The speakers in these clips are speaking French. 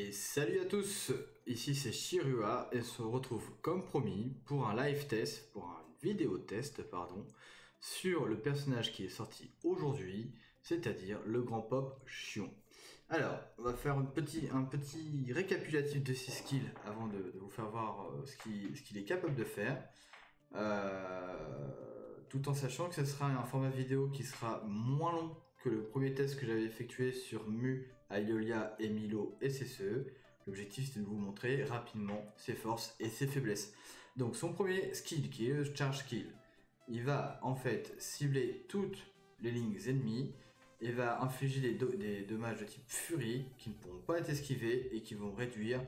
Et salut à tous, ici c'est Shirua et on se retrouve comme promis pour un live test, pour un vidéo test sur le personnage qui est sorti aujourd'hui, c'est-à-dire le grand pop Xion. Alors, on va faire un petit récapitulatif de ses skills avant de vous faire voir ce qu'il est capable de faire. Tout en sachant que ce sera un format vidéo qui sera moins long que le premier test que j'avais effectué sur Mu, Aiolia, Emilo et CCE. L'objectif c'était de vous montrer rapidement ses forces et ses faiblesses. Donc son premier skill qui est le Charge Skill, il va en fait cibler toutes les lignes ennemies et va infliger des dommages de type Fury qui ne pourront pas être esquivés et qui vont réduire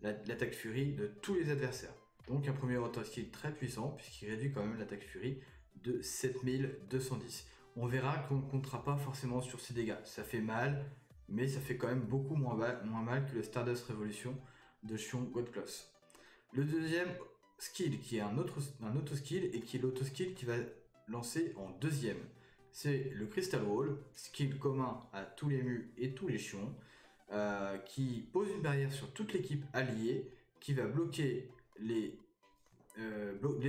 l'attaque Fury de tous les adversaires. Donc un premier auto skill très puissant puisqu'il réduit quand même l'attaque Fury de 7210. On verra qu'on ne comptera pas forcément sur ses dégâts. Ça fait mal, mais ça fait quand même beaucoup moins mal que le Stardust Revolution de Xion Godclaws. Le deuxième skill qui est un auto skill et qui est l'auto skill qui va lancer en deuxième. C'est le Crystal Wall, skill commun à tous les Mu et tous les Xions, qui pose une barrière sur toute l'équipe alliée, qui va bloquer les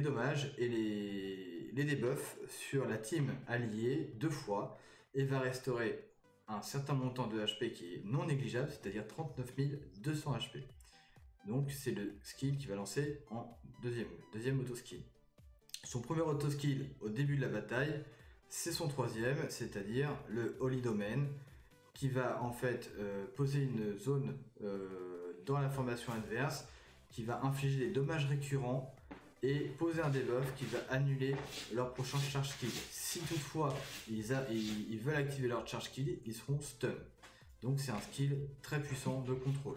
dommages et les debuffs sur la team alliée 2 fois et va restaurer un certain montant de HP qui est non négligeable, c'est-à-dire 39 200 HP. Donc c'est le skill qui va lancer en deuxième auto-skill. Son premier auto-skill au début de la bataille, c'est son troisième, c'est-à-dire le Holy Domain, qui va en fait poser une zone dans la formation adverse, qui va infliger des dommages récurrents et poser un debuff qui va annuler leur prochain charge skill. Si toutefois ils veulent activer leur charge skill, ils seront stun. Donc c'est un skill très puissant de contrôle.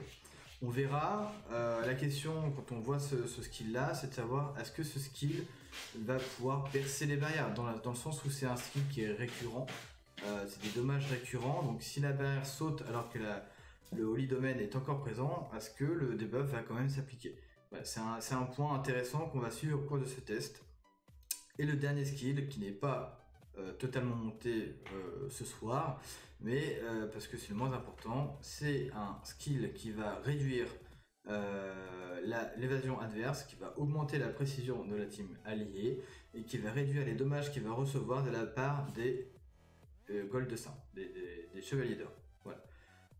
On verra, la question quand on voit ce skill là, c'est de savoir est-ce que ce skill va pouvoir percer les barrières, dans le sens où c'est un skill qui est récurrent, c'est des dommages récurrents, donc si la barrière saute alors que le Holy Domain est encore présent, est-ce que le debuff va quand même s'appliquer? Ouais, c'est un point intéressant qu'on va suivre au cours de ce test. Et le dernier skill, qui n'est pas totalement monté ce soir, mais parce que c'est le moins important, c'est un skill qui va réduire l'évasion adverse, qui va augmenter la précision de la team alliée, et qui va réduire les dommages qu'il va recevoir de la part des Gold Saint, des Chevaliers d'Or. Voilà.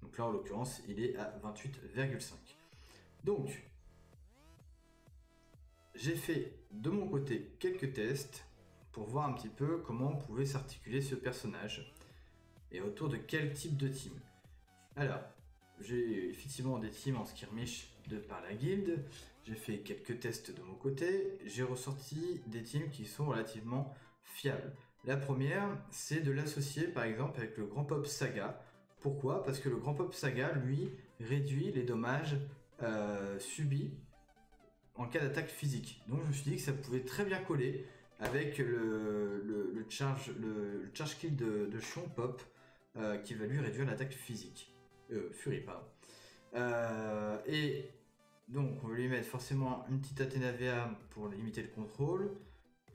Donc là, en l'occurrence, il est à 28,5. Donc, j'ai fait de mon côté quelques tests pour voir un petit peu comment pouvait s'articuler ce personnage et autour de quel type de team. Alors, j'ai effectivement des teams en skirmish de par la guilde, j'ai fait quelques tests de mon côté, j'ai ressorti des teams qui sont relativement fiables. La première, c'est de l'associer par exemple avec le Grand Pop Saga. Pourquoi? Parce que le Grand Pop Saga, lui, réduit les dommages subis en cas d'attaque physique. Donc je me suis dit que ça pouvait très bien coller avec le charge kill de Xion Pop qui va lui réduire l'attaque physique. Fury, pardon. Et donc on va lui mettre forcément une petite Athena VA pour limiter le contrôle.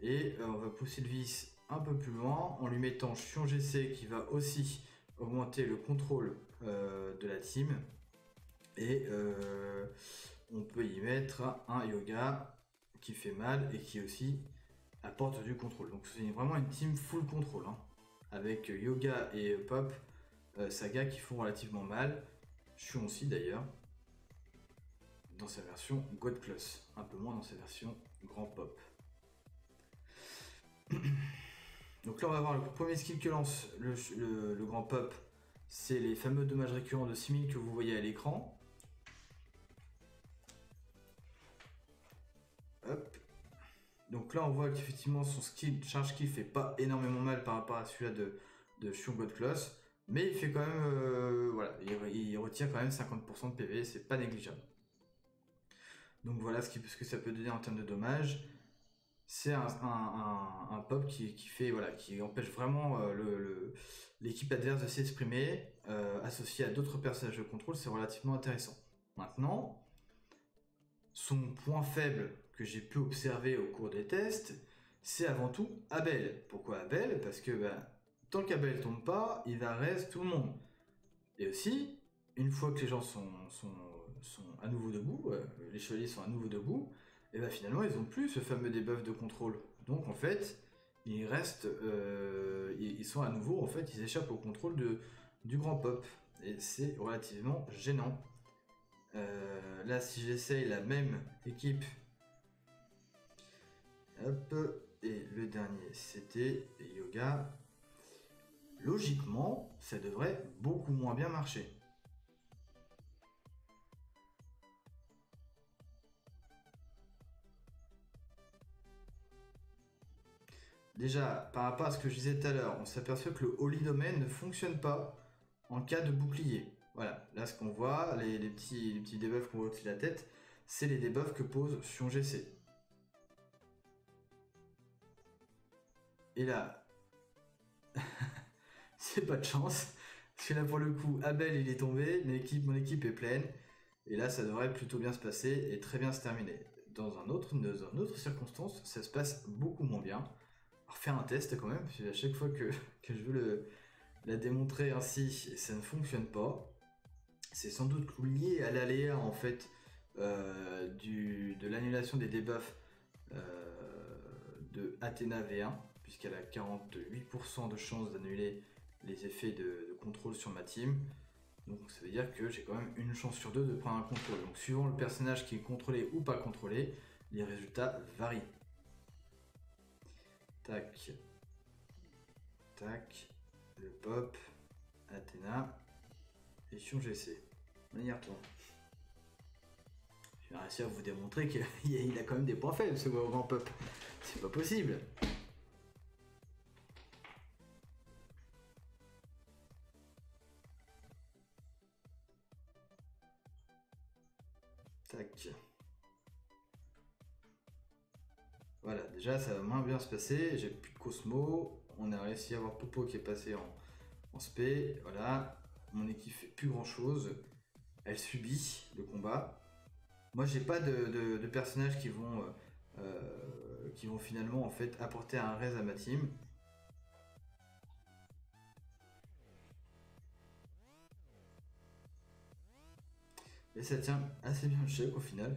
Et on va pousser le vice un peu plus loin en lui mettant Xion GC qui va aussi augmenter le contrôle de la team. Et on peut y mettre un Yoga qui fait mal et qui aussi apporte du contrôle. Donc c'est vraiment une team full contrôle, hein, avec Yoga et Pop Saga qui font relativement mal. Xion aussi d'ailleurs, dans sa version Godclaws, un peu moins dans sa version Grand Pop. Donc là on va voir le premier skill que lance le Grand Pop, c'est les fameux dommages récurrents de 6000 que vous voyez à l'écran. Hop. Donc là on voit qu'effectivement son skill charge kill fait pas énormément mal par rapport à celui-là de Xion Godclaws, mais il fait quand même voilà, il retire quand même 50% de PV, c'est pas négligeable. Donc voilà ce que ça peut donner en termes de dommages. C'est un pop qui fait voilà, qui empêche vraiment l'équipe adverse de s'exprimer, associé à d'autres personnages de contrôle, c'est relativement intéressant. Maintenant, son point faible que j'ai pu observer au cours des tests, c'est avant tout Abel. Pourquoi Abel? Parce que tant qu'Abel tombe pas, il va reste tout le monde. Et aussi, une fois que les gens sont sont à nouveau debout, les chevaliers sont à nouveau debout, et bah finalement ils ont plus ce fameux debuff de contrôle. Donc en fait, ils restent, ils sont à nouveau, en fait, ils échappent au contrôle du grand pop. Et c'est relativement gênant. Là, si j'essaye la même équipe, hop, et le dernier c'était Yoga, logiquement, ça devrait beaucoup moins bien marcher. Déjà, par rapport à ce que je disais tout à l'heure, on s'aperçoit que le Holy Domain ne fonctionne pas en cas de bouclier. Voilà, là ce qu'on voit, les petits debuffs qu'on voit au-dessus de la tête, c'est les debuffs que pose Sion GC. Et là, c'est pas de chance, parce que là pour le coup, Abel il est tombé, mon équipe est pleine, et là ça devrait plutôt bien se passer et très bien se terminer. Dans une autre circonstance, ça se passe beaucoup moins bien. Alors faire un test quand même, parce que à chaque fois que je veux la démontrer ainsi, ça ne fonctionne pas. C'est sans doute lié à l'aléa en fait de l'annulation des debuffs de Athena V1, puisqu'elle a 48% de chance d'annuler les effets de contrôle sur ma team. Donc ça veut dire que j'ai quand même une chance sur deux de prendre un contrôle. Donc suivant le personnage qui est contrôlé ou pas contrôlé, les résultats varient. Tac. Tac. Le pop. Athéna. Et Sion GC. On y retourne. Je vais réussir à vous démontrer qu'il a quand même des points faibles ce grand pop. C'est pas possible. Tac. Voilà, déjà ça va moins bien se passer. J'ai plus de Cosmo. On a réussi à avoir Popo qui est passé en spé. Voilà. Mon équipe fait plus grand chose. Elle subit le combat. Moi j'ai pas de personnages qui vont finalement en fait apporter un raise à ma team. Et ça tient assez bien le chèque au final.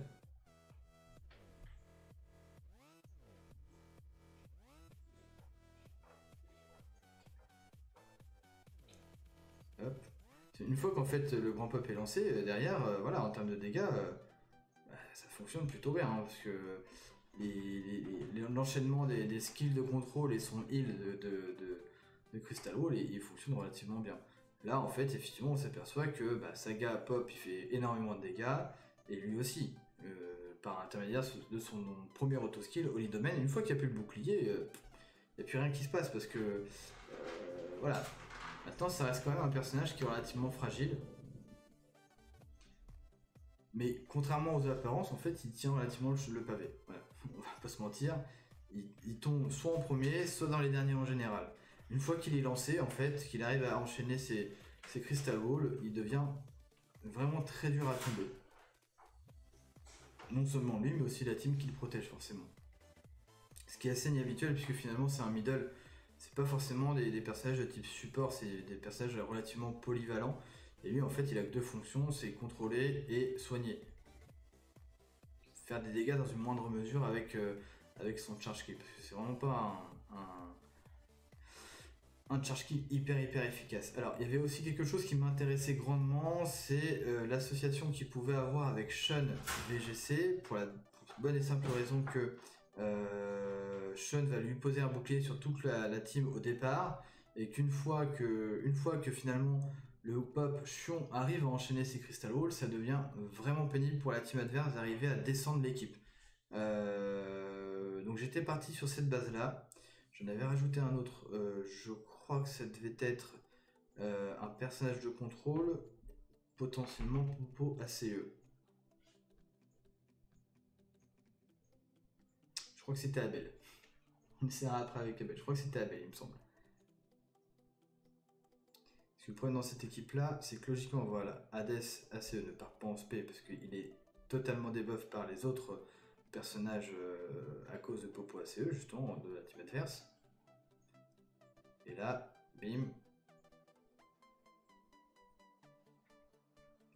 Hop. Une fois qu'en fait le grand pop est lancé, derrière, voilà, en termes de dégâts, ça fonctionne plutôt bien, hein, parce que l'enchaînement des skills de contrôle et son heal de Crystal Wall, il fonctionne relativement bien. Là, en fait, effectivement, on s'aperçoit que Saga Pop, il fait énormément de dégâts, et lui aussi, par intermédiaire de son premier auto-skill, Holy Domain, une fois qu'il n'y a plus le bouclier, il n'y a plus rien qui se passe, parce que, voilà. Maintenant, ça reste quand même un personnage qui est relativement fragile. Mais contrairement aux apparences, en fait, il tient relativement le pavé. Voilà. On va pas se mentir. Il tombe soit en premier, soit dans les derniers en général. Une fois qu'il est lancé, en fait, qu'il arrive à enchaîner ses Crystal Balls, il devient vraiment très dur à tomber. Non seulement lui, mais aussi la team qui le protège forcément. Ce qui est assez inhabituel, puisque finalement c'est un middle. C'est pas forcément des personnages de type support, c'est des personnages relativement polyvalents. Et lui, en fait, il a que deux fonctions, c'est contrôler et soigner. Faire des dégâts dans une moindre mesure avec son charge kill. Parce que c'est vraiment pas un charge kill hyper efficace. Alors, il y avait aussi quelque chose qui m'intéressait grandement, c'est l'association qu'il pouvait avoir avec Sean VGC, pour la bonne et simple raison que Sean va lui poser un bouclier sur toute la team au départ, et qu'une fois que finalement le pop Sion arrive à enchaîner ses Crystal Walls, ça devient vraiment pénible pour la team adverse d'arriver à descendre l'équipe. Donc j'étais parti sur cette base là. J'en avais rajouté un autre, je crois que ça devait être un personnage de contrôle, potentiellement Popo ACE. Je crois que c'était Abel. On essaiera après avec Abel. Je crois que c'était Abel, il me semble. Ce que le problème dans cette équipe-là, c'est que logiquement, voilà, Hades ACE ne part pas en spé parce qu'il est totalement debuff par les autres personnages à cause de Popo ACE, justement, de la team adverse. Et là, bim.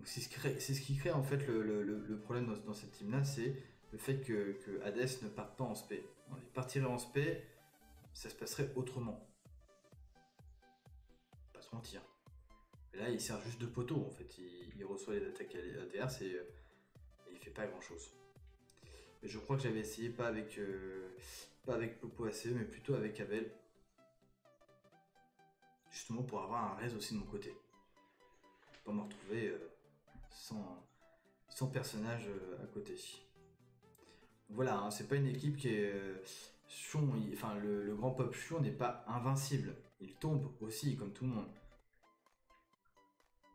Donc c'est ce qui crée en fait le problème dans cette team là, c'est le fait que Hades ne parte pas en spé. Il partirait en spé, ça se passerait autrement. Pas se mentir. Et là, il sert juste de poteau en fait. Il reçoit les attaques adverses et il fait pas grand chose. Et je crois que j'avais essayé pas avec Popo ACE, mais plutôt avec Abel. Justement pour avoir un raise aussi de mon côté. Pas me retrouver sans personnage à côté. Donc voilà, hein, c'est pas une équipe qui est. Chion, enfin, le grand pop Chion n'est pas invincible. Il tombe aussi, comme tout le monde.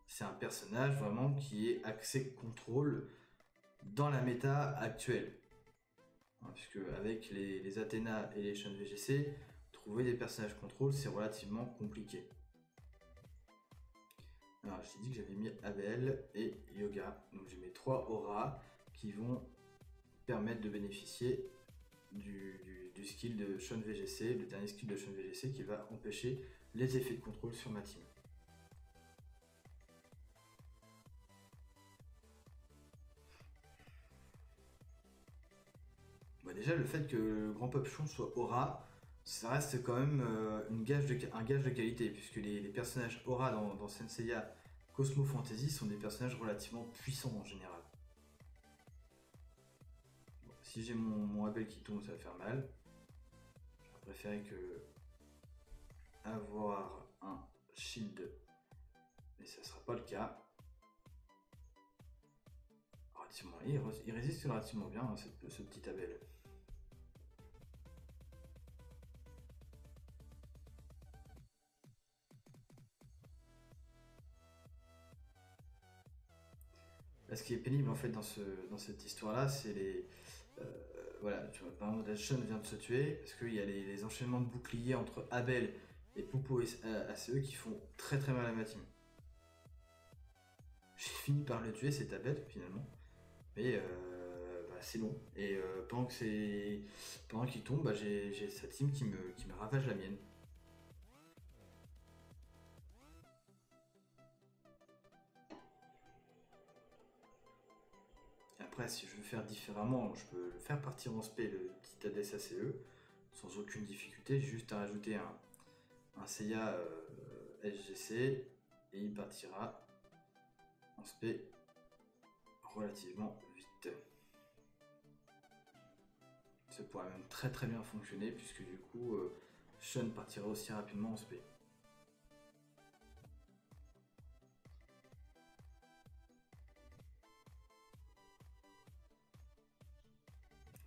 C'est un personnage vraiment qui est axé contrôle dans la méta actuelle. Hein, puisque avec les Athéna et les Sean VGC, trouver des personnages contrôle, c'est relativement compliqué. Alors, j'ai dit que j'avais mis Abel et Yoga. Donc, j'ai mis 3 auras qui vont permettre de bénéficier du skill de Sean VGC, le dernier skill de Sean VGC qui va empêcher les effets de contrôle sur ma team. Bon, déjà, le fait que le grand pop Chion soit aura, ça reste quand même un gage de qualité, puisque les personnages aura dans Senseiya Cosmo Fantasy sont des personnages relativement puissants en général. Bon, si j'ai mon Abel qui tombe, ça va faire mal. J'aurais préféré que avoir un shield, mais ça sera pas le cas. Il résiste relativement bien hein, ce petit Abel. Là, ce qui est pénible en fait dans cette histoire-là, c'est les. Voilà, tu vois, par exemple, Sean vient de se tuer parce qu'il y a les enchaînements de boucliers entre Abel et Popo ACE qui font très très mal à ma team. J'ai fini par le tuer, cet Abel finalement, mais bah, c'est long. Et pendant qu'il tombe, bah, j'ai sa team qui me ravage la mienne. Après, si je veux faire différemment, je peux le faire partir en spé, le petit Hades ACE, sans aucune difficulté. J'ai juste à rajouter un Seiya SGC et il partira en spé relativement vite. Ça pourrait même très très bien fonctionner puisque du coup, Sean partira aussi rapidement en spé.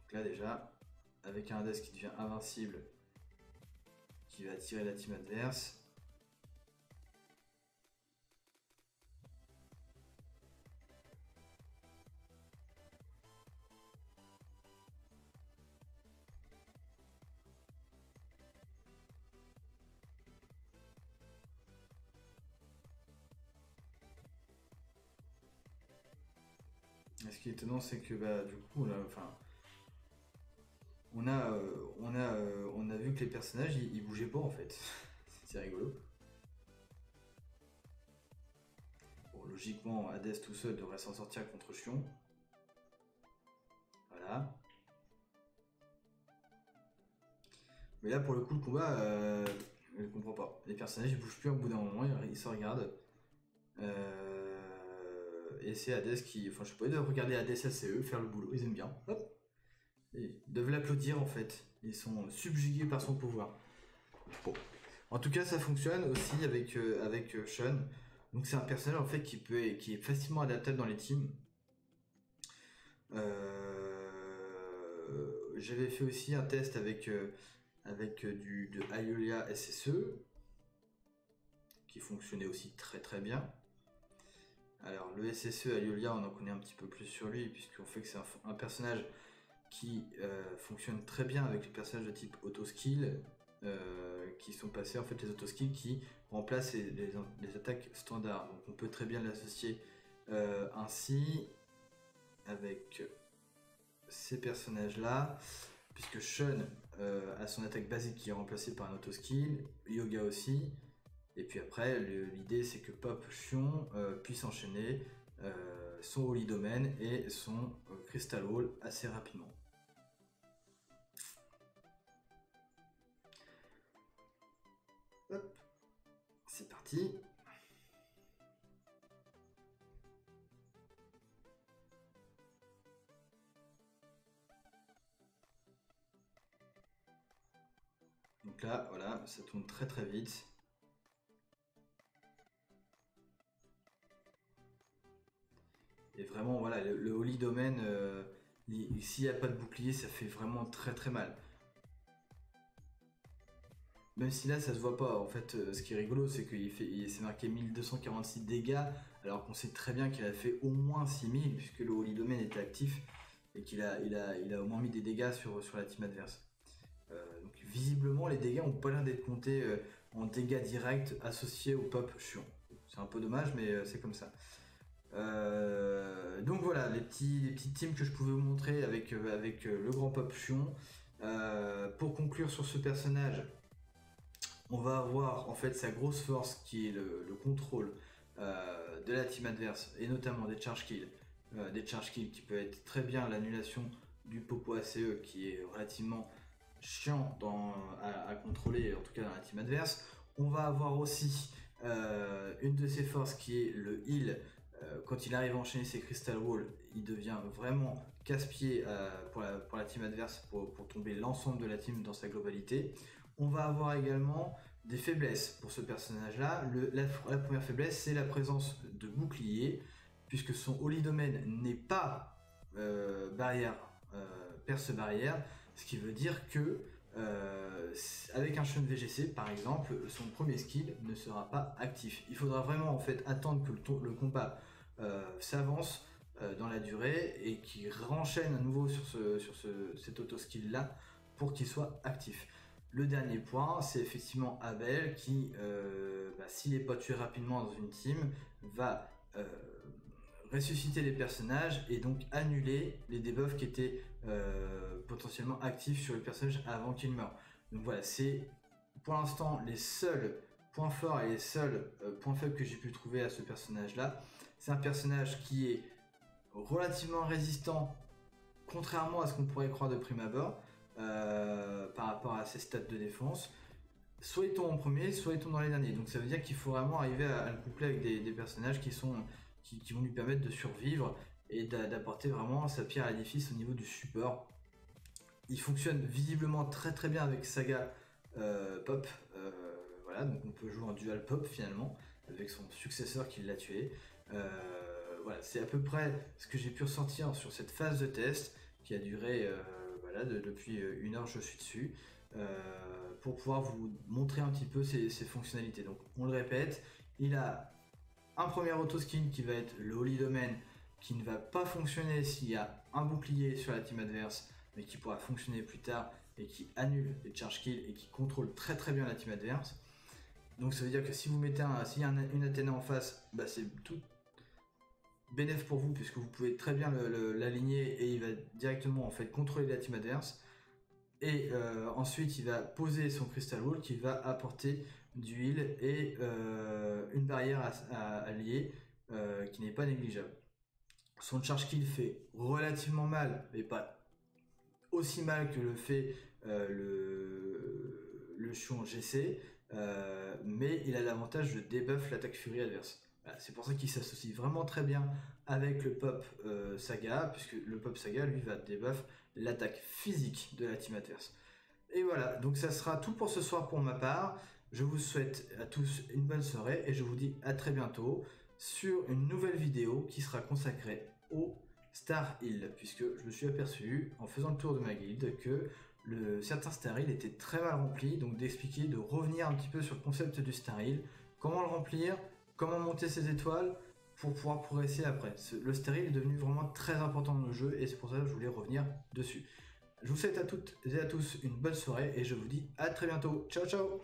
Donc là déjà, avec un Hades qui devient invincible, qui va attirer la team adverse. Et ce qui est étonnant, c'est que bah, du coup, là, enfin, on a vu que les personnages ils bougeaient pas en fait. C'est rigolo. Bon, logiquement, Hades tout seul devrait s'en sortir contre Chion. Voilà. Mais là, pour le coup, le combat, je comprends pas. Les personnages ils bougent plus au bout d'un moment, ils se regardent. Et c'est Hades qui. Enfin, je sais pas, ils doivent regarder Hades ACE, faire le boulot, ils aiment bien. Hop. Ils doivent l'applaudir en fait. Ils sont subjugués par son pouvoir. Bon. En tout cas, ça fonctionne aussi avec Sean. Donc c'est un personnage en fait qui est facilement adaptable dans les teams. J'avais fait aussi un test avec de Hylia SSE qui fonctionnait aussi très très bien. Alors le SSE Hylia, on en connaît un petit peu plus sur lui puisqu'on fait que c'est un personnage qui fonctionne très bien avec les personnages de type auto-skill qui sont passés en fait les auto-skills qui remplacent les attaques standards. Donc on peut très bien l'associer ainsi avec ces personnages là puisque Sean a son attaque basique qui est remplacée par un auto-skill, Yoga aussi, et puis après l'idée c'est que Pop Chion puisse enchaîner son Holy Domain et son Crystal Wall assez rapidement. Hop, c'est parti. Donc là, voilà, ça tourne très très vite. Et vraiment, voilà, le Holy Domain, s'il n'y a pas de bouclier, ça fait vraiment très très mal. Même si là, ça se voit pas. En fait, ce qui est rigolo, c'est qu'il s'est marqué 1246 dégâts, alors qu'on sait très bien qu'il a fait au moins 6000, puisque le Holy Domain était actif, et qu'il a au moins mis des dégâts sur la team adverse. Donc visiblement, les dégâts ont pas l'air d'être comptés en dégâts directs associés au pop chiant. C'est un peu dommage, mais c'est comme ça. Donc voilà, les petites teams que je pouvais vous montrer avec le grand pop chiant. Pour conclure sur ce personnage, on va avoir en fait sa grosse force qui est le contrôle de la team adverse et notamment des charge kills. Des charge kills qui peut être très bien l'annulation du Popo ACE qui est relativement chiant à contrôler, en tout cas dans la team adverse. On va avoir aussi une de ses forces qui est le heal. Quand il arrive à enchaîner ses Crystal Wall, il devient vraiment casse-pied pour la team adverse pour tomber l'ensemble de la team dans sa globalité. On va avoir également des faiblesses pour ce personnage-là. La première faiblesse, c'est la présence de bouclier, puisque son Holy Domain n'est pas perce barrière, ce qui veut dire que avec un Shun VGC par exemple, son premier skill ne sera pas actif. Il faudra vraiment en fait attendre que le combat s'avance dans la durée et qu'il renchaîne à nouveau sur cet auto skill là pour qu'il soit actif. Le dernier point, c'est effectivement Abel qui, s'il n'est pas tué rapidement dans une team, va ressusciter les personnages et donc annuler les debuffs qui étaient potentiellement actifs sur le personnage avant qu'il meure. Donc voilà, c'est pour l'instant les seuls points forts et les seuls points faibles que j'ai pu trouver à ce personnage-là. C'est un personnage qui est relativement résistant, contrairement à ce qu'on pourrait croire de prime abord. Par rapport à ses stats de défense, soit il tombe en premier, soit il tombe dans les derniers. Donc ça veut dire qu'il faut vraiment arriver à le coupler avec des personnages qui vont lui permettre de survivre et d'apporter vraiment sa pierre à l'édifice au niveau du support. Il fonctionne visiblement très très bien avec Saga Pop. Voilà, donc on peut jouer en dual Pop finalement avec son successeur qui l'a tué. Voilà, c'est à peu près ce que j'ai pu ressentir sur cette phase de test qui a duré depuis 1 heure. Je suis dessus pour pouvoir vous montrer un petit peu ses fonctionnalités. Donc on le répète, il a un premier auto-skin qui va être le Holy Domain, qui ne va pas fonctionner s'il y a un bouclier sur la team adverse, mais qui pourra fonctionner plus tard et qui annule les charge kills et qui contrôle très très bien la team adverse. Donc ça veut dire que si vous mettez s'il y a une Athéna en face, c'est tout bénéf pour vous puisque vous pouvez très bien l'aligner et il va directement en fait contrôler la team adverse. Et ensuite il va poser son Crystal Wall qui va apporter du heal et une barrière à lier qui n'est pas négligeable. Son charge kill fait relativement mal, mais pas aussi mal que le fait le Chion GC, mais il a l'avantage de debuff l'attaque furie adverse. Voilà, c'est pour ça qu'il s'associe vraiment très bien avec le Pop Saga, puisque le Pop Saga lui va debuff l'attaque physique de la team adverse. Et voilà, donc ça sera tout pour ce soir pour ma part. Je vous souhaite à tous une bonne soirée et je vous dis à très bientôt sur une nouvelle vidéo qui sera consacrée au Star Heal, puisque je me suis aperçu en faisant le tour de ma guilde que certains Star Heal étaient très mal remplis, donc d'expliquer, de revenir un petit peu sur le concept du Star Heal, comment le remplir, comment monter ses étoiles pour pouvoir progresser après. Le Star Heal est devenu vraiment très important dans le jeu et c'est pour ça que je voulais revenir dessus. Je vous souhaite à toutes et à tous une bonne soirée et je vous dis à très bientôt. Ciao ciao.